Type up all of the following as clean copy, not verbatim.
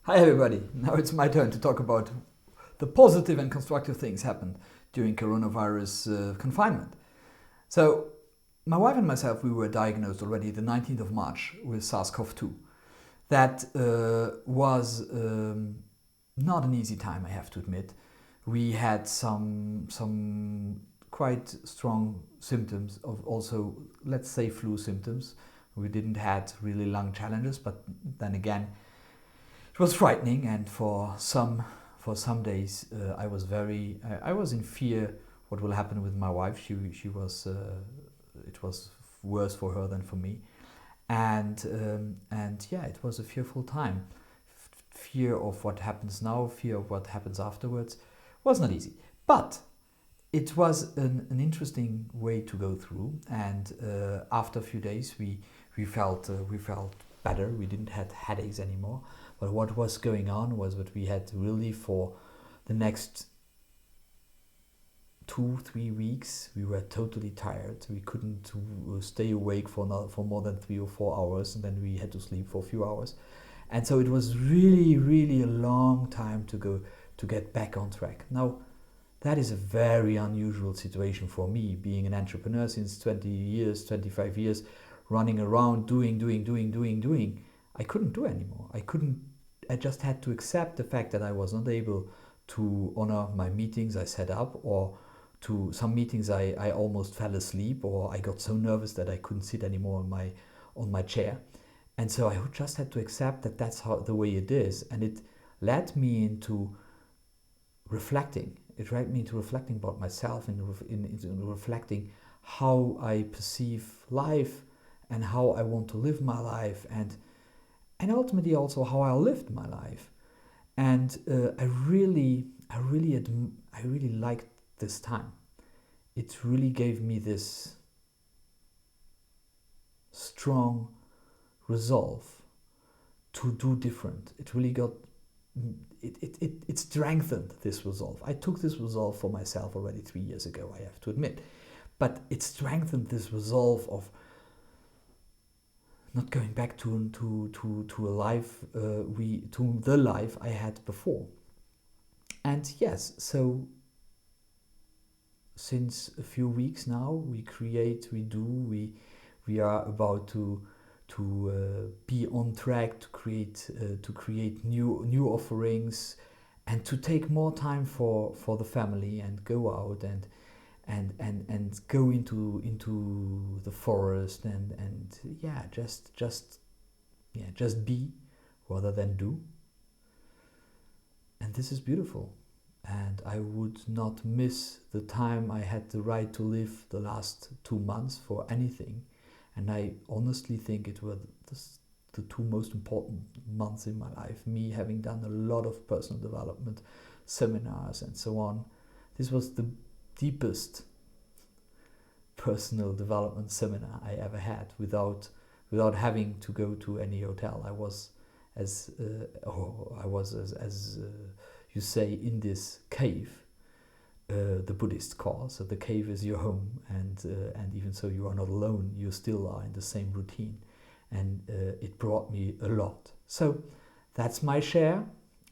Hi everybody, now it's my turn to talk about the positive and constructive things happened during coronavirus confinement. So, my wife and myself, we were diagnosed already the 19th of March with SARS-CoV-2. That was not an easy time, I have to admit. We had some quite strong symptoms of also, let's say, flu symptoms. We didn't had really lung challenges, but then again, it was frightening, and for some days I was in fear what will happen with my wife. She was it was worse for her than for me, and yeah, it was a fearful time. Fear of what happens now, fear of what happens afterwards, was not easy, but it was an interesting way to go through. And after a few days, we felt better. We didn't have headaches anymore. But what was going on was that we had really, for the next 2-3 weeks, we were totally tired. We couldn't stay awake for more than 3 or 4 hours, and then we had to sleep for a few hours. And so it was really a long time to get back on track. Now, that is a very unusual situation for me, being an entrepreneur since 20 years, 25 years, running around doing. I couldn't do anymore. I just had to accept the fact that I was not able to honor my meetings I set up, or to some meetings I almost fell asleep, or I got so nervous that I couldn't sit anymore on my chair. And so I just had to accept that that's the way it is. And it led me into reflecting. It led me into reflecting about myself, and into reflecting how I perceive life and how I want to live my life, and ultimately also how I lived my life. And I really liked this time. It really gave me this strong resolve to do different. It really got it strengthened this resolve. I took this resolve for myself already 3 years ago, I have to admit, but it strengthened this resolve of not going back to a life to the life I had before. And yes, so since a few weeks now, we are about to be on track to create new offerings, and to take more time for the family, and go out and go into the forest, and yeah, just be rather than do. And this is beautiful, and I would not miss the time I had the right to live the last 2 months for anything. And I honestly think it were the 2 most important months in my life, me having done a lot of personal development seminars and so on. This was the deepest personal development seminar I ever had, without having to go to any hotel. I was as you say, in this cave, the Buddhists call. So the cave is your home, and even so, you are not alone. You still are in the same routine, and it brought me a lot. So that's my share.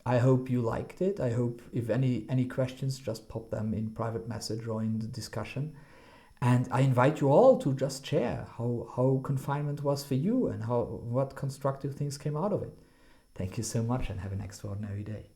I hope you liked it. I hope if any questions, just pop them in private message or in the discussion. And I invite you all to just share how confinement was for you, and what constructive things came out of it. Thank you so much, and have an extraordinary day.